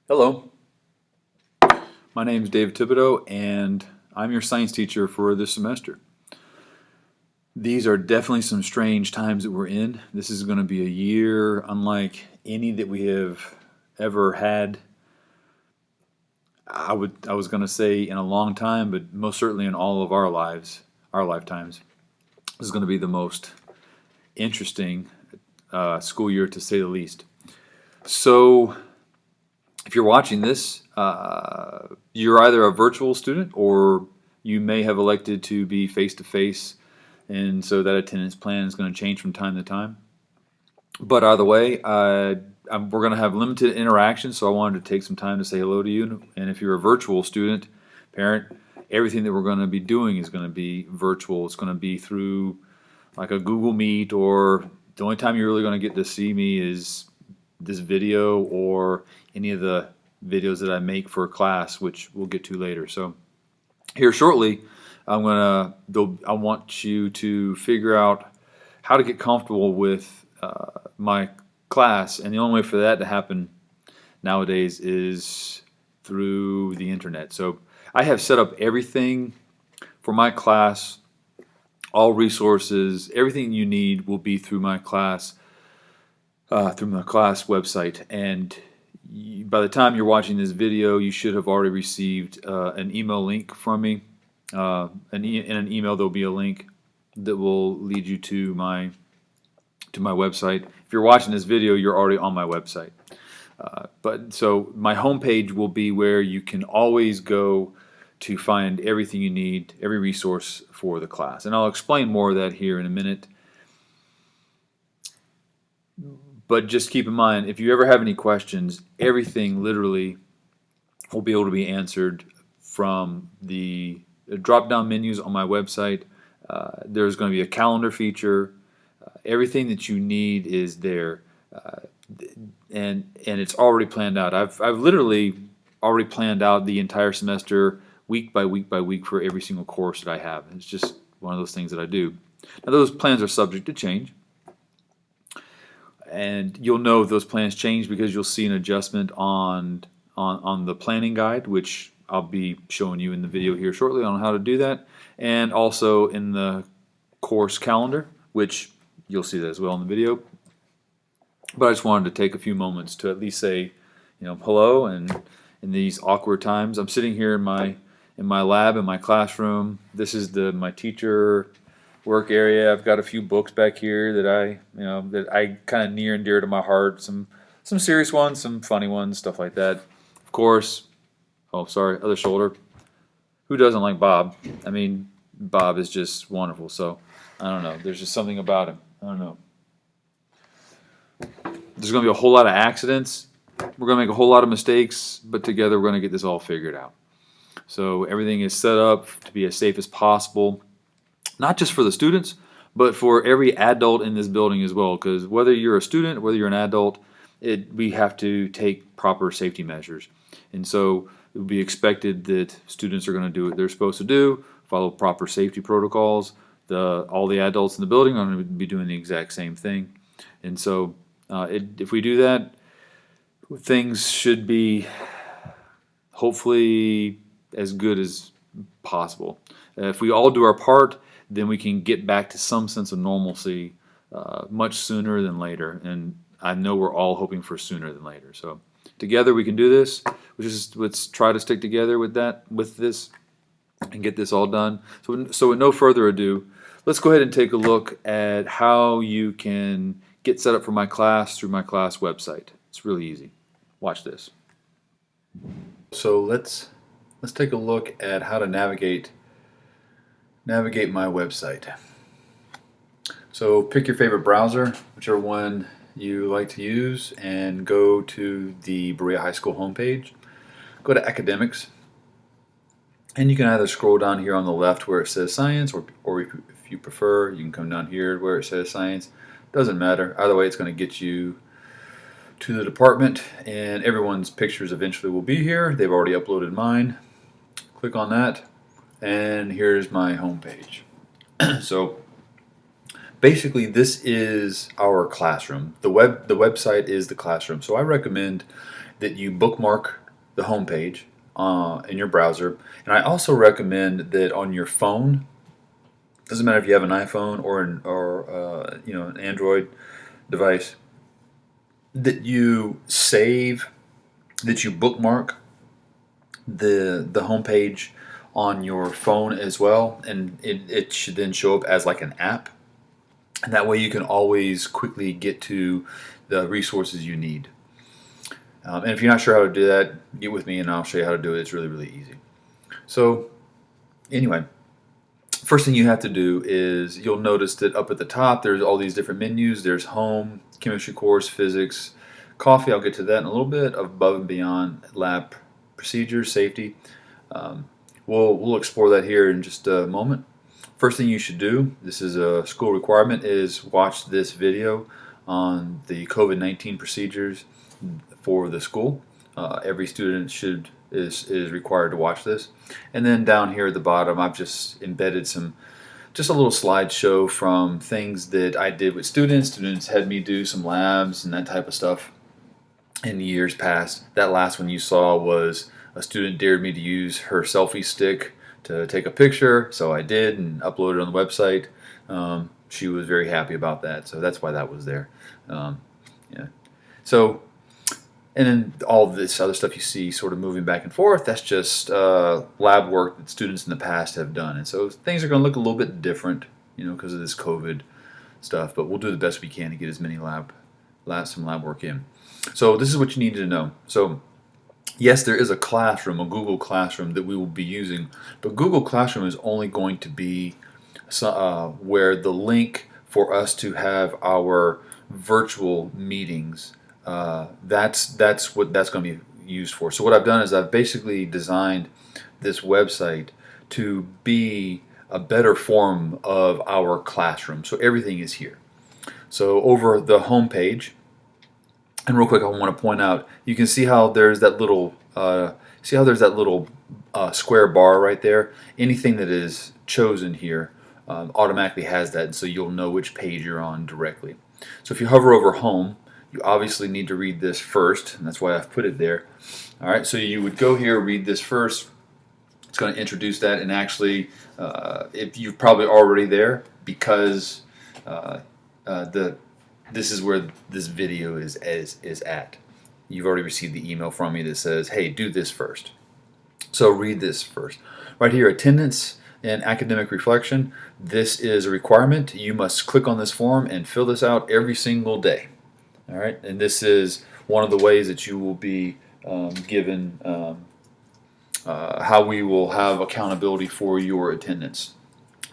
Hello, my name is David Thibodeau and I'm your science teacher for this semester. These are definitely some strange times that we're in. This is going to be a year unlike any that we have ever had. I was going to say in a long time, but most certainly in all of our lives, our lifetimes. This is going to be the most interesting school year to say the least. So if you're watching this, you're either a virtual student or you may have elected to be face-to-face, and so that attendance plan is going to change from time to time. But either way, we're going to have limited interaction, so I wanted to take some time to say hello to you. And if you're a virtual student, parent, everything that we're going to be doing is going to be virtual. It's going to be through like a Google Meet, or the only time you're really going to get to see me is this video or any of the videos that I make for class, which we'll get to later. So here shortly, I want you to figure out how to get comfortable with my class, and the only way for that to happen nowadays is through the internet. So I have set up everything for my class. All resources, everything you need will be through my class website, and by the time you're watching this video, you should have already received an email link from me. In an email, there'll be a link that will lead you to my website. If you're watching this video, you're already on my website. So my homepage will be where you can always go to find everything you need, every resource for the class. And I'll explain more of that here in a minute. But just keep in mind, if you ever have any questions, everything literally will be able to be answered from the drop-down menus on my website. There's going to be a calendar feature. Everything that you need is there, and it's already planned out. I've literally already planned out the entire semester, week by week by week, for every single course that I have. It's just one of those things that I do. Now, those plans are subject to change. And you'll know if those plans change because you'll see an adjustment on the planning guide, which I'll be showing you in the video here shortly on how to do that, and also in the course calendar, which you'll see that as well in the video. But I just wanted to take a few moments to at least say, hello. And in these awkward times, I'm sitting here in my lab in my classroom. This is my teacher work area. I've got a few books back here that I kind of near and dear to my heart. Some serious ones, some funny ones, stuff like that. Of course, other shoulder. Who doesn't like Bob? I mean, Bob is just wonderful. So I don't know. There's just something about him. I don't know. There's going to be a whole lot of accidents. We're going to make a whole lot of mistakes, but together we're going to get this all figured out. So everything is set up to be as safe as possible. Not just for the students, but for every adult in this building as well. Because whether you're a student, whether you're an adult, we have to take proper safety measures. And so it would be expected that students are going to do what they're supposed to do, follow proper safety protocols. All the adults in the building are going to be doing the exact same thing. And so if we do that, things should be hopefully as good as possible. If we all do our part, then we can get back to some sense of normalcy much sooner than later. And I know we're all hoping for sooner than later. So together we can do this. Let's try to stick together with this, and get this all done. So with no further ado, let's go ahead and take a look at how you can get set up for my class through my class website. It's really easy. Watch this. So let's take a look at how to navigate my website. So pick your favorite browser, whichever one you like to use, and go to the Berea High School homepage. Go to Academics, and you can either scroll down here on the left where it says Science, or if you prefer, you can come down here where it says Science. Doesn't matter. Either way, it's going to get you to the department, and everyone's pictures eventually will be here. They've already uploaded mine. Click on that, and here's my home page. So basically, this is our classroom. The website is the classroom. So I recommend that you bookmark the home page in your browser. And I also recommend that on your phone, doesn't matter if you have an iPhone or an Android device, that you save, that you bookmark the home page on your phone as well, and it should then show up as like an app, and that way you can always quickly get to the resources you need. And if you're not sure how to do that, get with me and I'll show you how to do it. It's really, really easy. So anyway, first thing you have to do is, you'll notice that up at the top there's all these different menus. There's home, chemistry course, physics, coffee, I'll get to that in a little bit, above and beyond, lab procedures, safety. We'll explore that here in just a moment. First thing you should do, this is a school requirement, is watch this video on the COVID-19 procedures for the school. Every student is required to watch this. And then down here at the bottom, I've just embedded just a little slideshow from things that I did with students. Students had me do some labs and that type of stuff in years past. That last one you saw was a student dared me to use her selfie stick to take a picture, so I did and uploaded it on the website. She was very happy about that, so that's why that was there. Yeah. So, and then all this other stuff you see sort of moving back and forth, that's just lab work that students in the past have done. And so things are going to look a little bit different, because of this COVID stuff, but we'll do the best we can to get as many some lab work in. So this is what you need to know. So yes, there is a classroom, a Google Classroom that we will be using, but Google Classroom is only going to be where the link for us to have our virtual meetings, that's what that's going to be used for. So what I've done is I've basically designed this website to be a better form of our classroom. So everything is here. So over the home page, and real quick, I want to point out, you can see how there's that little square bar right there. Anything that is chosen here automatically has that, and so you'll know which page you're on directly. So if you hover over home, you obviously need to read this first, and that's why I've put it there. All right, so you would go here, read this first. It's going to introduce that, and actually, if you're probably already there, because this is where this video is at. You've already received the email from me that says, hey, do this first. So read this first. Right here, attendance and academic reflection. This is a requirement. You must click on this form and fill this out every single day. All right, and this is one of the ways that you will be given how we will have accountability for your attendance.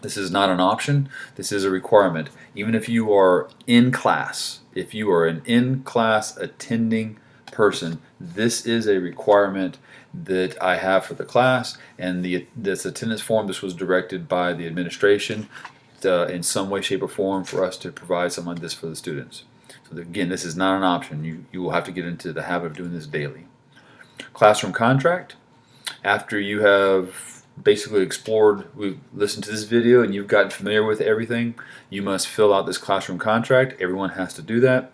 This is not an option. This is a requirement. Even if you are in class, if you are an in-class attending person, this is a requirement that I have for the class. And this attendance form, this was directed by the administration in some way, shape, or form for us to provide something like this for the students. So again, this is not an option. You will have to get into the habit of doing this daily. Classroom contract. After you have basically we've listened to this video and you've gotten familiar with everything, you must fill out this classroom contract. Everyone has to do that.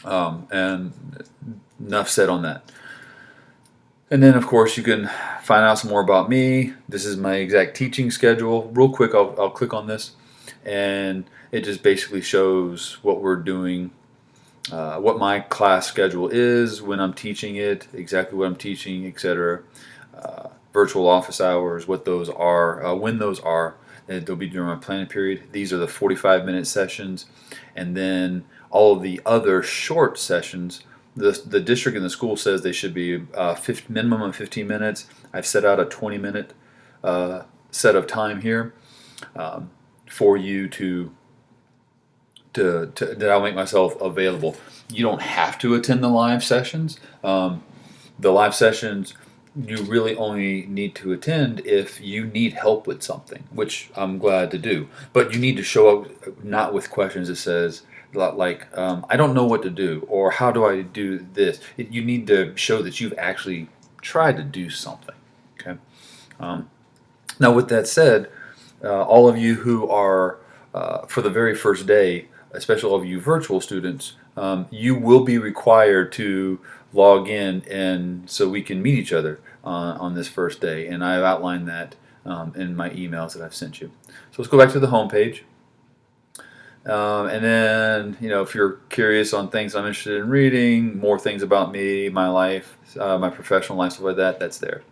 And enough said on that. And then of course you can find out some more about me. This is my exact teaching schedule. Real quick, I'll click on this, and it just basically shows what we're doing, what my class schedule is, when I'm teaching it, exactly what I'm teaching, etc. Virtual office hours, what those are, when those are. They'll be during my planning period. These are the 45-minute sessions, and then all of the other short sessions. The district and the school says they should be minimum of 15 minutes. I've set out a 20-minute set of time here for you that I'll make myself available. You don't have to attend the live sessions. The live sessions, you really only need to attend if you need help with something, which I'm glad to do. But you need to show up not with questions that says, like, I don't know what to do, or how do I do this? You need to show that you've actually tried to do something. Okay. Now, with that said, all of you who are, for the very first day, especially all of you virtual students, you will be required to log in, and so we can meet each other on this first day. And I've outlined that in my emails that I've sent you. So let's go back to the home page. And then, if you're curious on things I'm interested in reading, more things about me, my life, my professional life, stuff like that, that's there.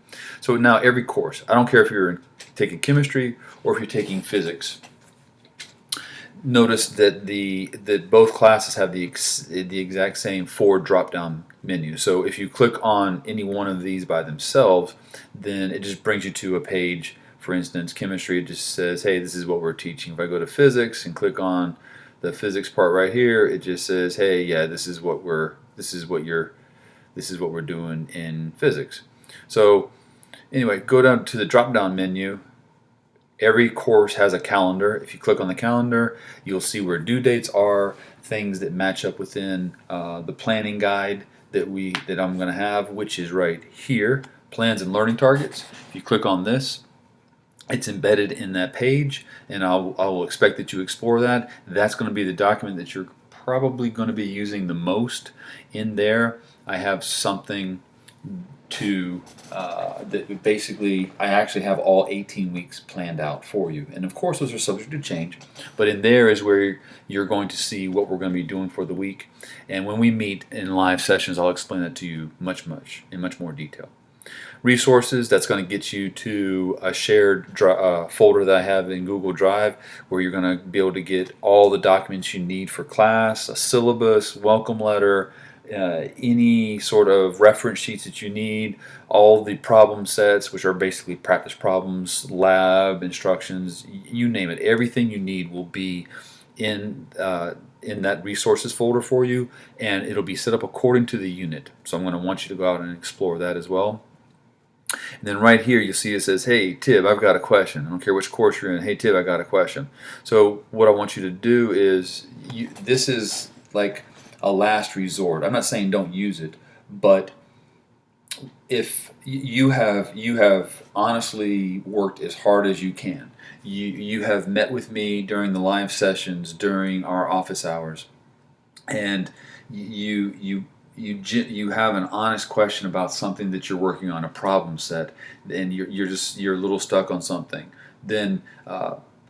So now every course, I don't care if you're taking chemistry or if you're taking physics, notice that both classes have the exact same 4 drop-down menus. So if you click on any one of these by themselves, then it just brings you to a page. For instance, chemistry, it just says, hey, this is what we're teaching. If I go to physics and click on the physics part right here, it just says, hey, yeah, this is what we're doing in physics. So anyway, go down to the drop-down menu. Every course has a calendar. If you click on the calendar, you'll see where due dates are, things that match up within the planning guide that I'm going to have, which is right here, plans and learning targets. If you click on this, it's embedded in that page, and I will expect that you explore that. That's going to be the document that you're probably going to be using the most. In there, I have something that basically I actually have all 18 weeks planned out for you, and of course those are subject to change, but in there is where you're going to see what we're going to be doing for the week, and when we meet in live sessions I'll explain that to you much more detail. Resources, that's going to get you to a shared folder that I have in Google Drive, where you're going to be able to get all the documents you need for class, a syllabus, welcome letter, any sort of reference sheets that you need, all the problem sets, which are basically practice problems, lab instructions, you name it. Everything you need will be in that resources folder for you, and it'll be set up according to the unit. So I'm going to want you to go out and explore that as well. And then right here you'll see it says, hey Tib, I've got a question. I don't care which course you're in. Hey Tib, I got a question. So what I want you to do is, this is like a last resort. I'm not saying don't use it, but if you have honestly worked as hard as you can, you have met with me during the live sessions, during our office hours, and you have an honest question about something that you're working on, a problem set, and you're a little stuck on something, then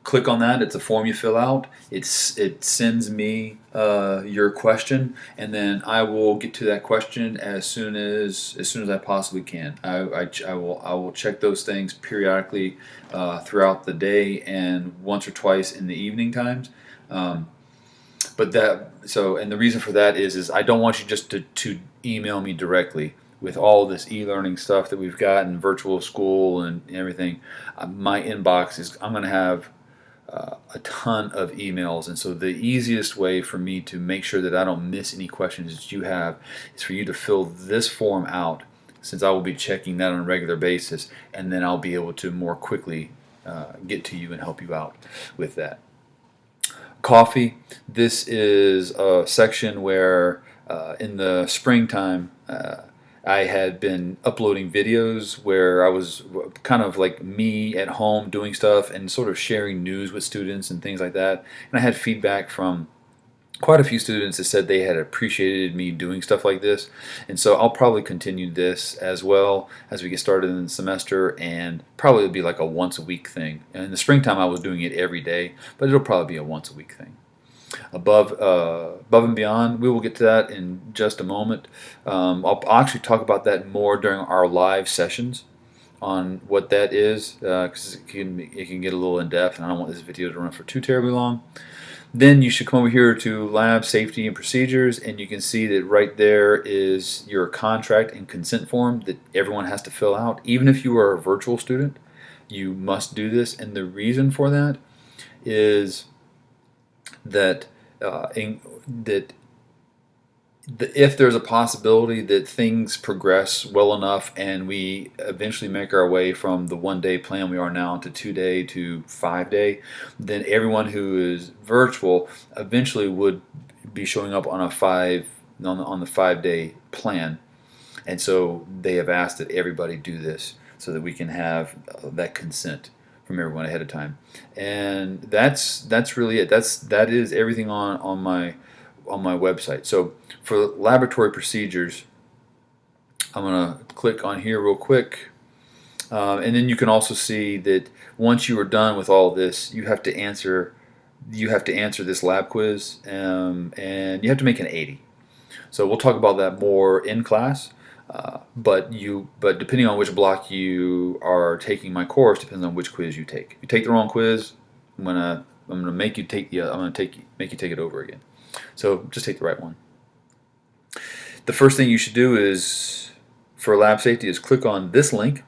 click on that. It's a form you fill out. It sends me your question, and then I will get to that question as soon as I possibly can. I will check those things periodically throughout the day and once or twice in the evening times. And the reason for that is I don't want you just to email me directly with all this e-learning stuff that we've got and virtual school and everything. My inbox is, I'm going to have a ton of emails, and so the easiest way for me to make sure that I don't miss any questions that you have is for you to fill this form out, since I will be checking that on a regular basis, and then I'll be able to more quickly get to you and help you out with that. Coffee, this is a section where in the springtime I had been uploading videos where I was kind of like me at home doing stuff and sort of sharing news with students and things like that. And I had feedback from quite a few students that said they had appreciated me doing stuff like this. And so I'll probably continue this as well as we get started in the semester, and probably it'll be like a once a week thing. And in the springtime I was doing it every day, but it'll probably be a once a week thing. Above and beyond, we will get to that in just a moment. I'll actually talk about that more during our live sessions on what that is, because it can get a little in depth, and I don't want this video to run for too terribly long. Then you should come over here to lab safety and procedures, and you can see that right there is your contract and consent form that everyone has to fill out. Even if you are a virtual student, you must do this, and the reason for that is that if there's a possibility that things progress well enough and we eventually make our way from the 1-day plan we are now to 2-day to 5-day, then everyone who is virtual eventually would be showing up on the 5-day plan. And so they have asked that everybody do this so that we can have that consent from everyone ahead of time. And that's really it. That is everything on my website. So for laboratory procedures, I'm going to click on here real quick. And then you can also see that once you are done with all this, you have to answer this lab quiz, and you have to make an 80. So we'll talk about that more in class. But depending on which block you are taking my course depends on which quiz you take. If you take the wrong quiz, I'm gonna make you take make you take it over again. So just take the right one. The first thing you should do is, for lab safety, is click on this link.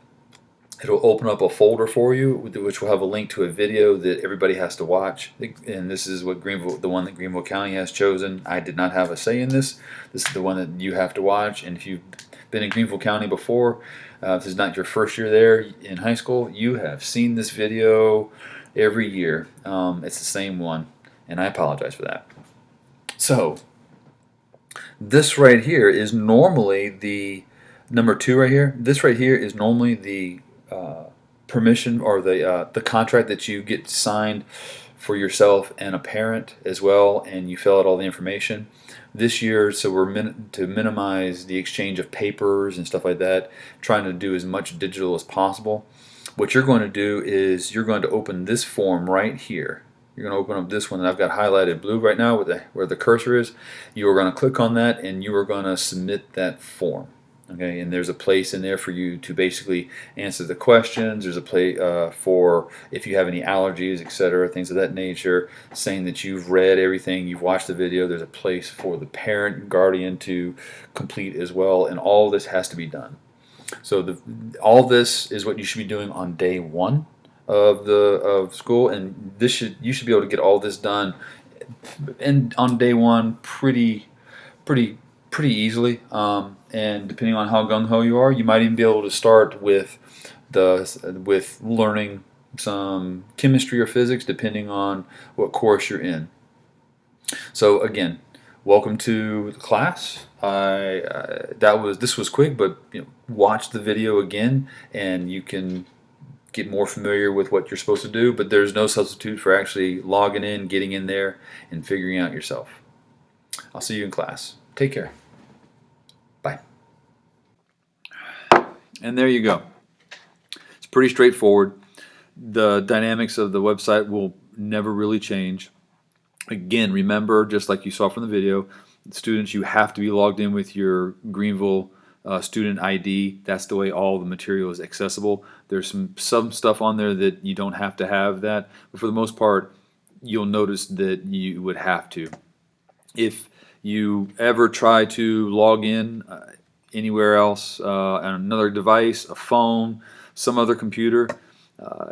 It'll open up a folder for you, which will have a link to a video that everybody has to watch. And this is what the one that Greenville County has chosen. I did not have a say in this. This is the one that you have to watch. And if you've been in Greenville County before, if this is not your first year there in high school, you have seen this video every year. It's the same one, and I apologize for that. So this right here is normally the number 2 right here. This right here is normally the permission or the contract that you get signed for yourself and a parent as well, and you fill out all the information. This year, so we're to minimize the exchange of papers and stuff like that, trying to do as much digital as possible. What you're going to do is you're going to open this form right here. You're going to open up this one that I've got highlighted blue right now where the cursor is. You are going to click on that, and you are going to submit that form. Okay, and there's a place in there for you to basically answer the questions. There's a place for if you have any allergies, etc., things of that nature, saying that you've read everything, you've watched the video. There's a place for the parent and guardian to complete as well, and all this has to be done. So all this is what you should be doing on day 1 of school, and you should be able to get all this done and on day 1 pretty easily. And depending on how gung-ho you are, you might even be able to start with learning some chemistry or physics, depending on what course you're in. So again, welcome to the class. This was quick, but watch the video again, and you can get more familiar with what you're supposed to do. But there's no substitute for actually logging in, getting in there, and figuring out yourself. I'll see you in class. Take care. Bye. And there you go. It's pretty straightforward. The dynamics of the website will never really change. Again, remember, just like you saw from the video, students, you have to be logged in with your Greenville student ID. That's the way all the material is accessible. There's some stuff on there that you don't have to have that, but for the most part, you'll notice that you would have to. If you ever try to log in anywhere else, on another device, a phone, some other computer,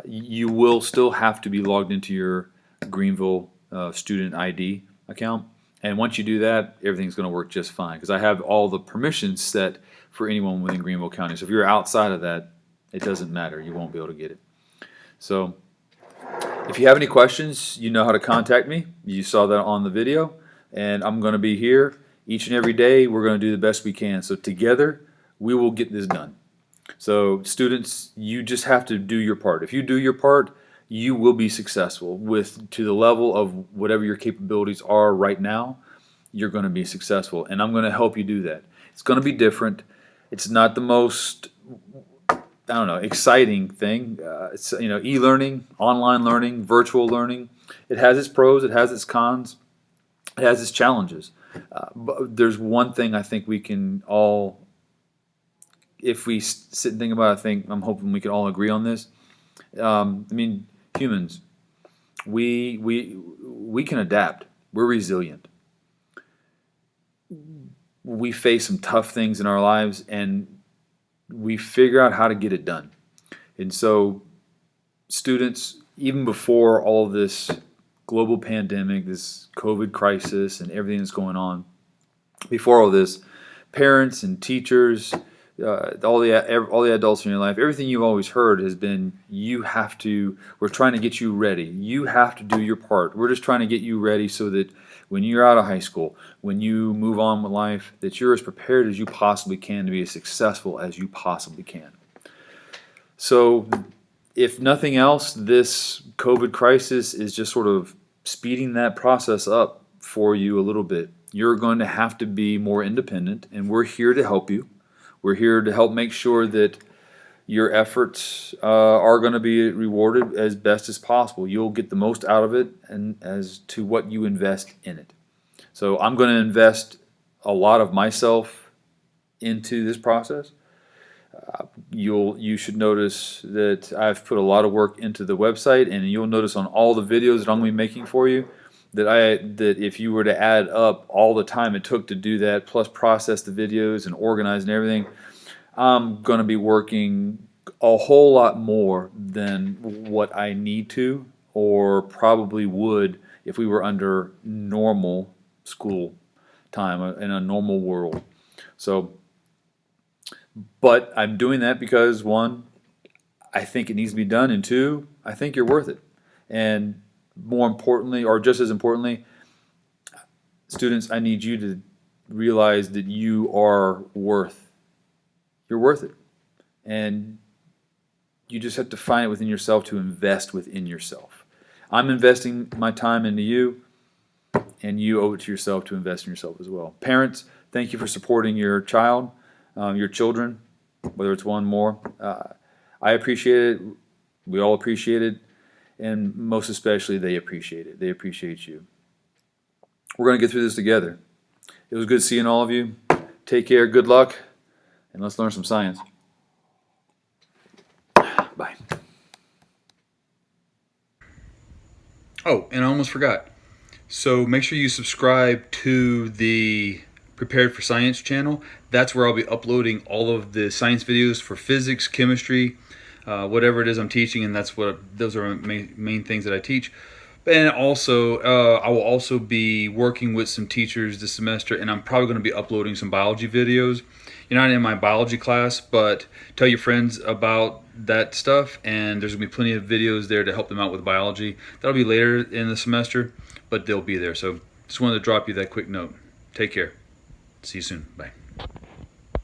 you will still have to be logged into your Greenville student ID account. And once you do that, everything's going to work just fine, because I have all the permissions set for anyone within Greenville County. So if you're outside of that, it doesn't matter. You won't be able to get it. So if you have any questions, you know how to contact me. You saw that on the video. And I'm going to be here each and every day. We're going to do the best we can. So together, we will get this done. So students, you just have to do your part. If you do your part, you will be successful. To the level of whatever your capabilities are right now, you're going to be successful. And I'm going to help you do that. It's going to be different. It's not the most, exciting thing. It's e-learning, online learning, virtual learning. It has its pros. It has its cons. It has its challenges. But there's one thing I think we can all, if we sit and think about it, I'm hoping we can all agree on this. Humans, we can adapt. We're resilient. We face some tough things in our lives, and we figure out how to get it done. And so students, even before all of this global pandemic, this COVID crisis, and everything that's going on, before all this, parents and teachers, all the adults in your life, everything you've always heard has been, we're trying to get you ready. You have to do your part. We're just trying to get you ready so that when you're out of high school, when you move on with life, that you're as prepared as you possibly can to be as successful as you possibly can. So if nothing else, this COVID crisis is just sort of speeding that process up for you a little bit. You're going to have to be more independent, and we're here to help you. We're here to help make sure that your efforts are going to be rewarded as best as possible. You'll get the most out of it, and as to what you invest in it. So I'm going to invest a lot of myself into this process. You should notice that I've put a lot of work into the website, and you'll notice on all the videos that I'm going to be making for you that if you were to add up all the time it took to do that, plus process the videos and organize and everything, I'm going to be working a whole lot more than what I need to, or probably would if we were under normal school time in a normal world. So, but I'm doing that because, one, I think it needs to be done, and two, I think you're worth it. And more importantly, or just as importantly, students, I need you to realize that you're worth it. And you just have to find it within yourself to invest within yourself. I'm investing my time into you, and you owe it to yourself to invest in yourself as well. Parents, thank you for supporting your child, your children, whether it's one more. I appreciate it. We all appreciate it. And most especially, they appreciate it. They appreciate you. We're going to get through this together. It was good seeing all of you. Take care. Good luck. And let's learn some science. Bye. Oh, and I almost forgot. So make sure you subscribe to the Prepared for Science channel. That's where I'll be uploading all of the science videos for physics, chemistry, whatever it is I'm teaching, and those are main things that I teach. And also, I will also be working with some teachers this semester, and I'm probably going to be uploading some biology videos. You're not in my biology class, but tell your friends about that stuff, and there's going to be plenty of videos there to help them out with biology. That'll be later in the semester, but they'll be there. So just wanted to drop you that quick note. Take care. See you soon. Bye.